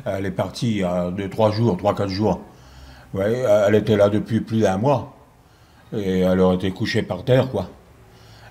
Elle est partie il y a 2-3 jours, 3-4 jours. Ouais, elle était là depuis plus d'1 mois. Et elle aurait été couchée par terre, quoi.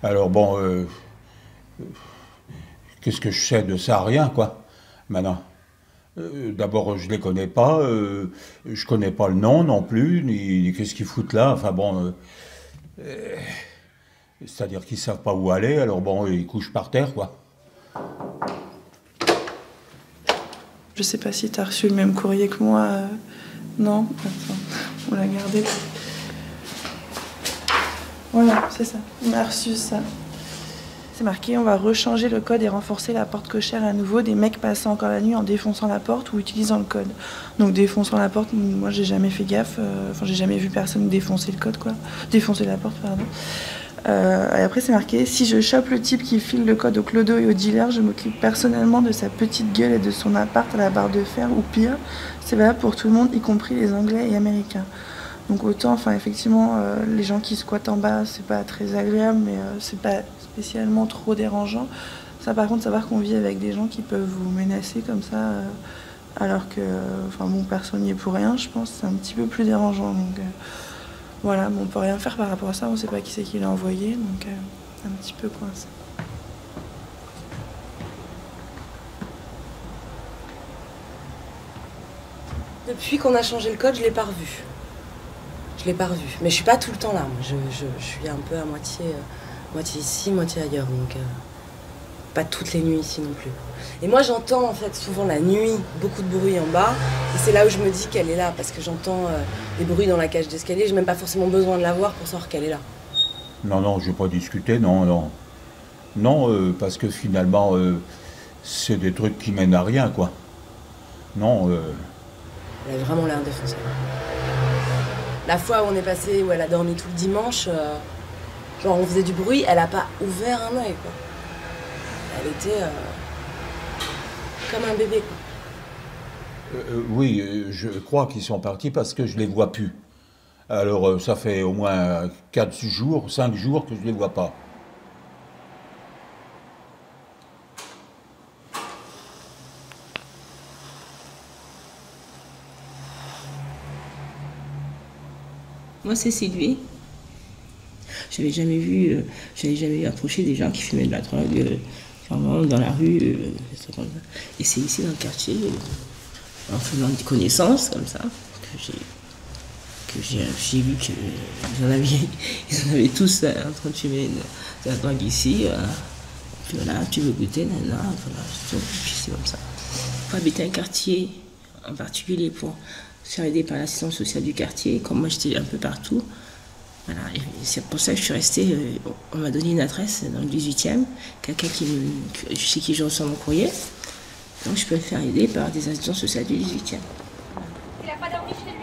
Alors bon, qu'est-ce que je sais de ça? Rien, quoi, maintenant. D'abord, je les connais pas, je connais pas le nom non plus, ni qu'est-ce qu'ils foutent là. Enfin bon, c'est-à-dire qu'ils savent pas où aller, alors bon, ils couchent par terre, quoi. Je sais pas si tu as reçu le même courrier que moi. Non? Attends, on l'a gardé. Voilà, c'est ça. On a reçu ça. C'est marqué, on va rechanger le code et renforcer la porte cochère à nouveau. Des mecs passant encore la nuit en défonçant la porte ou utilisant le code. Donc défonçant la porte, moi j'ai jamais fait gaffe. Enfin, j'ai jamais vu personne défoncer le code, quoi. Défoncer la porte, pardon. Et après c'est marqué, si je chope le type qui file le code au clodo et au dealer, je m'occupe personnellement de sa petite gueule et de son appart à la barre de fer, ou pire, c'est valable pour tout le monde, y compris les Anglais et Américains. Donc autant, enfin effectivement, les gens qui squattent en bas, c'est pas très agréable, mais c'est pas spécialement trop dérangeant. Ça par contre, savoir qu'on vit avec des gens qui peuvent vous menacer comme ça, alors que, enfin bon, personne n'y est pour rien, je pense, c'est un petit peu plus dérangeant. Donc, voilà, bon, on peut rien faire par rapport à ça, on sait pas qui c'est qui l'a envoyé, donc un petit peu coincé. Depuis qu'on a changé le code, je l'ai pas revu. Je l'ai pas revu, mais je suis pas tout le temps là. Moi. Je suis un peu à moitié ici, moitié ailleurs, donc pas toutes les nuits ici non plus. Et moi j'entends en fait souvent la nuit beaucoup de bruit en bas, et c'est là où je me dis qu'elle est là, parce que j'entends des bruits dans la cage d'escalier, j'ai même pas forcément besoin de la voir pour savoir qu'elle est là. Non, non, je vais pas discuter, non, non. Non, parce que finalement, c'est des trucs qui mènent à rien, quoi. Non, Elle a vraiment l'air défoncée. La fois où on est passé, où elle a dormi tout le dimanche, genre on faisait du bruit, elle a pas ouvert un œil, quoi. Elle était comme un bébé, quoi. oui, je crois qu'ils sont partis parce que je les vois plus. Alors, ça fait au moins 4 jours, 5 jours que je les vois pas. Moi, c'est Sylvie. J'avais jamais vu approcher des gens qui fumaient de la drogue vraiment dans la rue. Et c'est ici dans le quartier, en faisant des connaissances comme ça, que j'ai vu qu'ils en avaient tous en train de fumer de la drogue ici. Puis voilà, tu veux goûter, nana, voilà, puis c'est comme ça. Il faut habiter un quartier en particulier pour se faire aider par l'assistance sociale du quartier, comme moi j'étais un peu partout. Voilà, et c'est pour ça que je suis restée. On m'a donné une adresse dans le 18e, quelqu'un chez qui je reçois mon courrier. Donc je peux me faire aider par des assistances sociales du 18e. Il n'a pas dormi chez lui.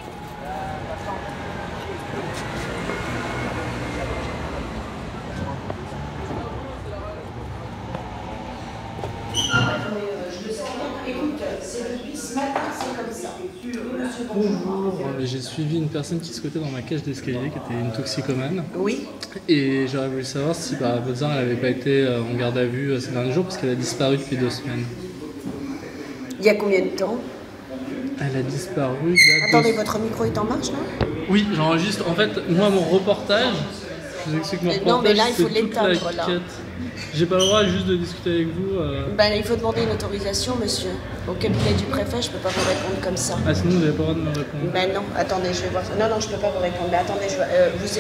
Bonjour, j'ai suivi une personne qui squattait dans ma cage d'escalier, qui était une toxicomane. Oui. Et j'aurais voulu savoir si par hasard elle n'avait pas été en garde à vue ces derniers jours, parce qu'elle a disparu depuis 2 semaines. Il y a combien de temps? Elle a disparu il y a Attendez, votre micro est en marche là? Oui, j'enregistre. En fait, moi, mon reportage, je vous explique mon reportage. Non, mais là, il faut c'est toute la l'éteindre, là. quête. J'ai pas le droit juste de discuter avec vous. Ben, il faut demander une autorisation, monsieur. Au cabinet du préfet, je peux pas vous répondre comme ça. Ah, sinon, vous n'avez pas le droit de me répondre. Ben non, attendez, je vais voir ça. Non, je peux pas vous répondre. Mais attendez,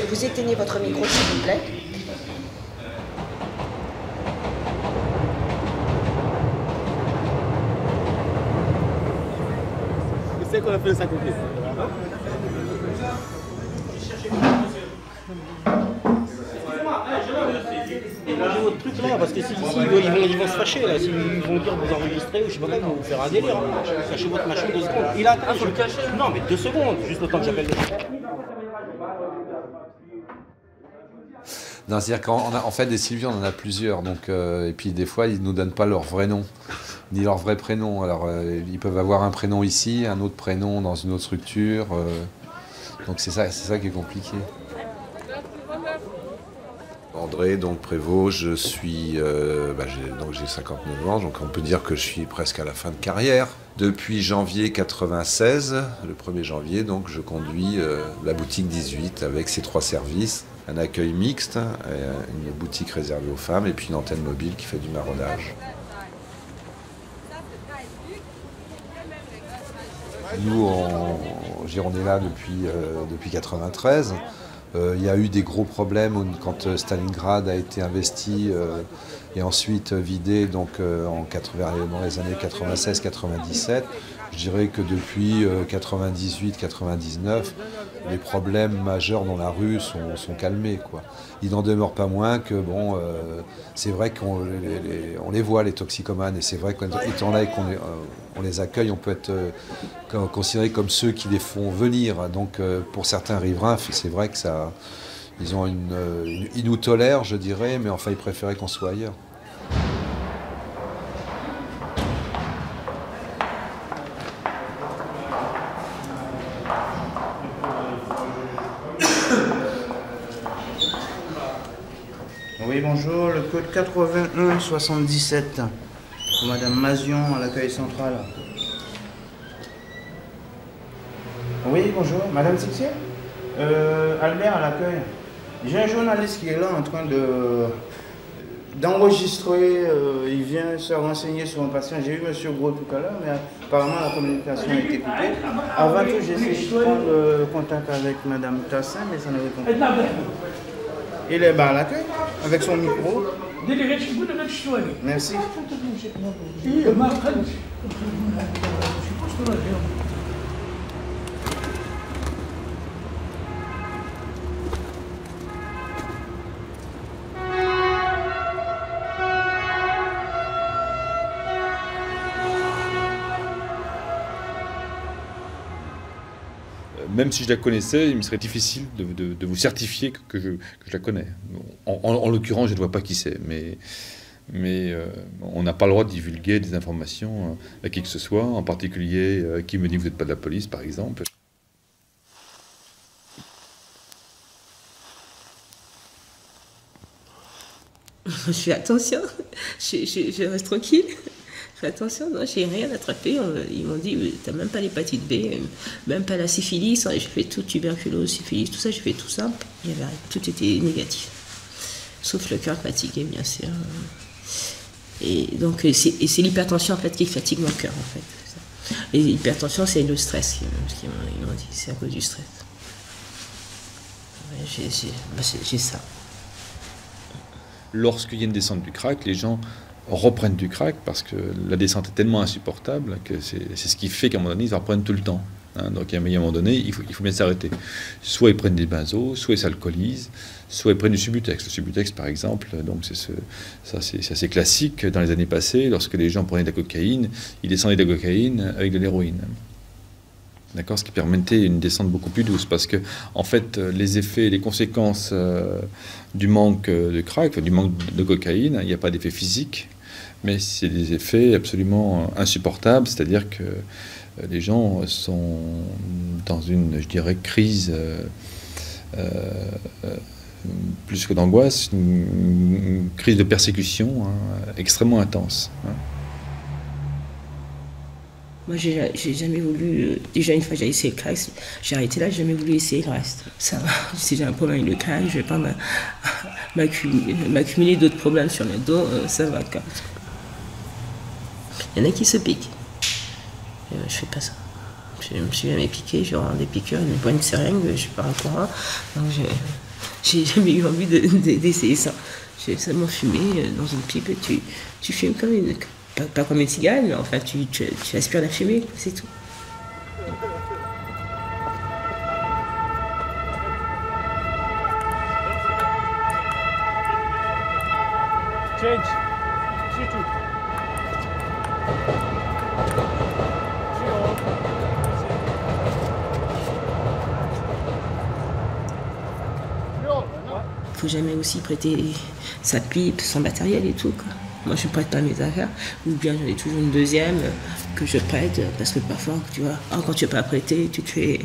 vous éteignez votre micro, s'il vous plaît. C'est qu'on a fait le sacrifice. Mangez votre truc là, parce que si ils vont se fâcher là, s'ils vont dire vous enregistrer ou je sais pas quoi, ils vont vous faire un délire. Cachez votre machin 2 secondes. Il a faut le cacher. Non mais 2 secondes, juste le temps que j'appelle le. Non, c'est-à-dire qu'en fait, des Sylvie, on en a plusieurs. Donc, et puis, des fois, ils ne nous donnent pas leur vrai nom, ni leur vrai prénom. Alors, ils peuvent avoir un prénom ici, un autre prénom dans une autre structure. Donc, c'est ça qui est compliqué. André, donc Prévost, je suis, j'ai 59 ans, donc on peut dire que je suis presque à la fin de carrière. Depuis janvier 96, le 1er janvier, donc je conduis la boutique 18 avec ses 3 services, un accueil mixte, une boutique réservée aux femmes et puis une antenne mobile qui fait du maraudage. Nous, on est là depuis 93. Il y a eu des gros problèmes quand Stalingrad a été investi et ensuite vidé donc, dans les années 96-97. Je dirais que depuis 98-99, les problèmes majeurs dans la rue sont calmés, quoi. Il n'en demeure pas moins que c'est vrai qu'on les voit, les toxicomanes, et c'est vrai qu'étant là et qu'on les accueille, on peut être considéré comme ceux qui les font venir. Donc pour certains riverains, c'est vrai que ils nous tolèrent, je dirais, mais enfin ils préféraient qu'on soit ailleurs. Oui, bonjour, le code 8177 pour Madame Mazion à l'accueil central. Oui, bonjour, Madame Sixier, Albert à l'accueil. J'ai un journaliste qui est là en train d'enregistrer, il vient se renseigner sur un patient. J'ai eu Monsieur Gros tout à l'heure, mais apparemment la communication a été coupée. Avant tout, j'ai essayé de prendre contact avec Madame Tassin, mais ça ne répond pas. Il est bas à l'accueil, avec son micro. Merci. Même si je la connaissais, il me serait difficile de vous certifier que je la connais. En l'occurrence, je ne vois pas qui c'est, mais on n'a pas le droit de divulguer des informations à qui que ce soit, en particulier qui me dit que vous n'êtes pas de la police, par exemple. Je fais attention, je reste tranquille. Fais attention, non, j'ai rien attrapé. Ils m'ont dit, t'as même pas l'hépatite B, même pas la syphilis. J'ai fait tout, tuberculose, syphilis, tout ça, j'ai fait tout ça. Tout était négatif. Sauf le cœur fatigué, bien sûr. Et donc, c'est l'hypertension, en fait, qui fatigue mon cœur, en fait. Et l'hypertension, c'est le stress, ils m'ont dit, c'est à cause du stress. J'ai ça. Lorsqu'il y a une descente du crack, les gens reprennent du crack parce que la descente est tellement insupportable que c'est ce qui fait qu'à un moment donné, ils en reprennent tout le temps. Donc à un moment donné, il faut bien s'arrêter. Soit ils prennent des benzos, soit ils s'alcoolisent, soit ils prennent du Subutex. Le Subutex, par exemple, donc c'est assez classique dans les années passées. Lorsque les gens prenaient de la cocaïne, ils descendaient de la cocaïne avec de l'héroïne. D'accord, ce qui permettait une descente beaucoup plus douce, parce que en fait, les effets, les conséquences du manque de crack, du manque de cocaïne, il n'y a pas d'effet physique, mais c'est des effets absolument insupportables, c'est-à-dire que les gens sont dans une, je dirais, crise plus que d'angoisse, une crise de persécution extrêmement intense. Moi, j'ai jamais voulu. Déjà, une fois, j'ai essayé le crack, j'ai arrêté là, j'ai jamais voulu essayer le reste. Ça va. Si j'ai un problème avec le crack, je vais pas m'accumuler d'autres problèmes sur le dos, ça va. Quoi. Il y en a qui se piquent. Je fais pas ça. Je me suis jamais piqué, je rends des piqûres, une bonne seringue, je suis pas un courant. Donc, j'ai jamais eu envie d'essayer ça. J'ai seulement fumé dans une pipe, tu fumes comme une. Pas comme une cigale, mais enfin, tu aspires la fumée, c'est tout. Change. C'est tout. faut jamais aussi prêter sa pipe, son matériel et tout, quoi. Moi, je ne prête pas mes affaires, ou bien j'en ai toujours une deuxième que je prête, parce que parfois, tu vois, quand tu n'as pas prêté, tu te fais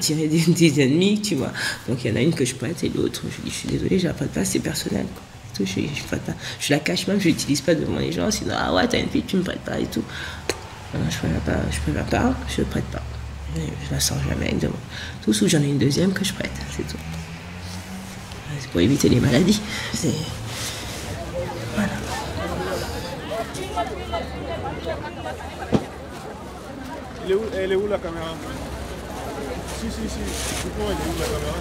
tirer des ennemis, tu vois. Donc, il y en a une que je prête et l'autre, je dis, je suis désolée, je ne la prête pas, c'est personnel, quoi. Je la cache même, je l'utilise pas devant les gens, sinon, ah ouais, t'as une pipe, tu me prêtes pas et tout. Non, je préfère pas, je prête pas. Je la sors jamais. Tout sous, j'en ai une deuxième que je prête, c'est tout. C'est pour éviter les maladies. Voilà. Elle est où la caméra? Si. Dites-moi, elle est où la caméra?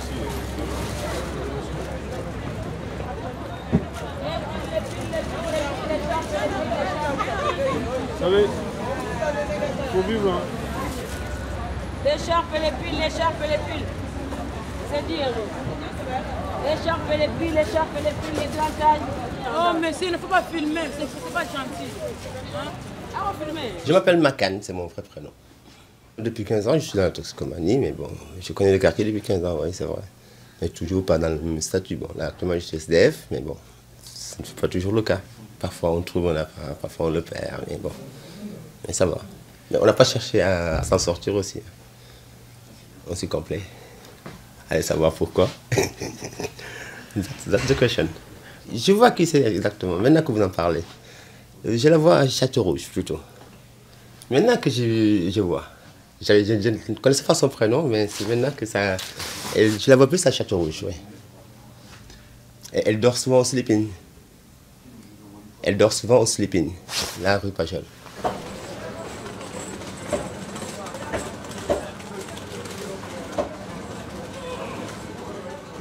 Vous savez, il faut vivre. Hein. L'écharpe et les piles. C'est dire. L'écharpe et les piles, les glantages. Oh, mais il ne faut pas filmer, il ne faut pas être gentil. Hein? Ah, on filme. Je m'appelle Makan, c'est mon vrai prénom. Depuis 15 ans, je suis dans la toxicomanie, mais bon, je connais le quartier depuis 15 ans, oui, c'est vrai. Mais toujours pas dans le même statut. Bon, là, actuellement, je suis SDF, mais bon, ce n'est pas toujours le cas. Parfois, on trouve un appart, parfois, on le perd, mais bon, mais ça va. Mais on n'a pas cherché à s'en sortir aussi. On s'y complet. Allez savoir pourquoi. That's the question. Je vois qui c'est exactement, maintenant que vous en parlez. Je la vois à Château-Rouge, plutôt. Maintenant que je vois. Je ne connaissais pas son prénom, mais c'est maintenant que ça... je la vois plus à Château-Rouge, oui. Elle dort souvent au sleeping. La rue Pajol.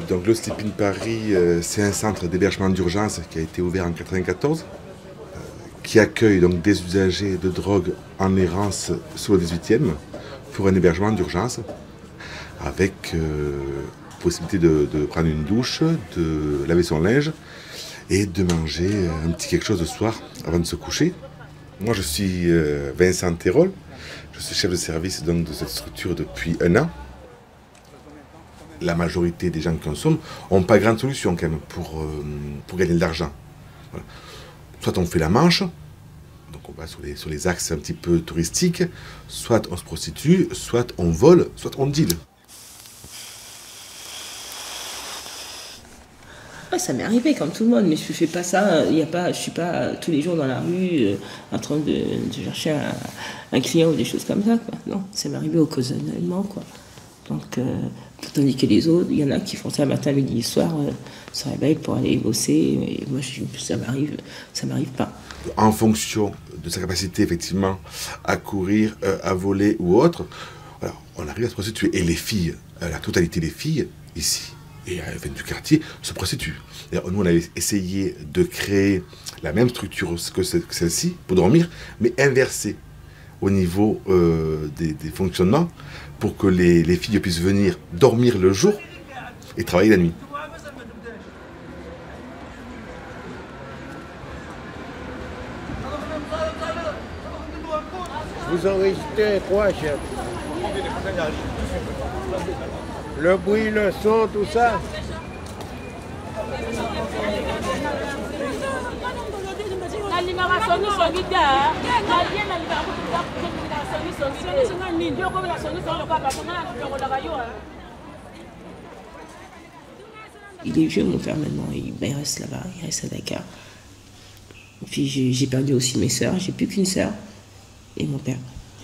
Donc le Sleeping Paris, c'est un centre d'hébergement d'urgence qui a été ouvert en 1994, qui accueille donc des usagers de drogue en errance sur le 18e pour un hébergement d'urgence, avec possibilité de prendre une douche, de laver son linge et de manger un petit quelque chose le soir avant de se coucher. Moi je suis Vincent Terol, je suis chef de service donc, de cette structure depuis 1 an. La majorité des gens qui consomment n'ont pas grande solution quand même pour gagner de l'argent. Voilà. Soit on fait la manche, donc on va sur les axes un petit peu touristiques, soit on se prostitue, soit on vole, soit on deal. Ouais, ça m'est arrivé comme tout le monde, mais je fais pas ça. Je suis pas tous les jours dans la rue en train de chercher un client ou des choses comme ça, quoi. Non, ça m'est arrivé occasionnellement, quoi. Donc, tandis que les autres, il y en a qui font ça matin, midi et soir, se réveillent pour aller bosser. Et moi, ça m'arrive pas. En fonction de sa capacité, effectivement, à courir, à voler ou autre, voilà, on arrive à se prostituer. Et les filles, la totalité des filles, ici, et du quartier, se prostituent. Nous, on avait essayé de créer la même structure que celle-ci, pour dormir, mais inversée au niveau des fonctionnements, pour que les filles puissent venir dormir le jour et travailler la nuit. Vous enregistrez quoi, chef? Le bruit, le son, tout ça? Il est vieux, mon père, maintenant. Il reste là-bas, il reste à Dakar. Et puis j'ai perdu aussi mes sœurs, j'ai plus qu'une sœur et mon père.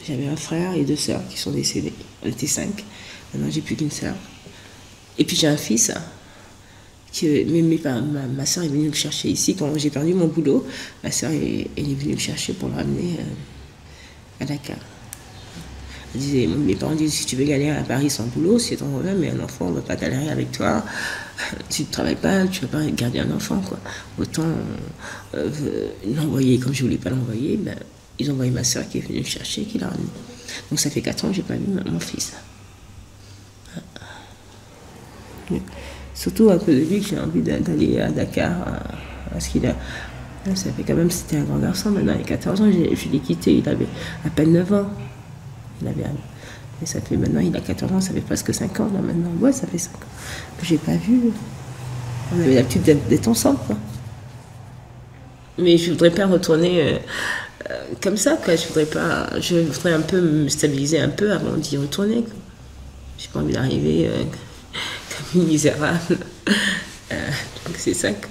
J'avais un frère et 2 sœurs qui sont décédées. On était 5. Maintenant, j'ai plus qu'une sœur. Et puis j'ai un fils. Ma soeur est venue me chercher ici quand j'ai perdu mon boulot. Ma soeur est venue me chercher pour le ramener à Dakar. Elle disait, mes parents disaient, si tu veux galérer à Paris sans boulot, c'est ton problème, mais un enfant, on ne va pas galérer avec toi. Tu ne travailles pas, tu ne vas pas garder un enfant, quoi. Autant l'envoyer, comme je ne voulais pas l'envoyer, ben, ils ont envoyé ma soeur qui est venue me chercher, qui l'a ramené. Donc ça fait 4 ans que je n'ai pas vu mon fils. Surtout à cause de lui que j'ai envie d'aller à Dakar, parce qu'il a... Ça fait quand même, c'était un grand garçon, maintenant il a 14 ans, je l'ai quitté, il avait à peine 9 ans. Et ça fait maintenant, il a 14 ans, ça fait presque 5 ans là maintenant. Ouais, ça fait 5 ans que j'ai pas vu. On avait l'habitude d'être ensemble, quoi. Mais je voudrais pas retourner comme ça, quoi. Je voudrais un peu me stabiliser un peu avant d'y retourner, quoi. J'ai pas envie d'arriver comme une misérable. Donc c'est ça, quoi.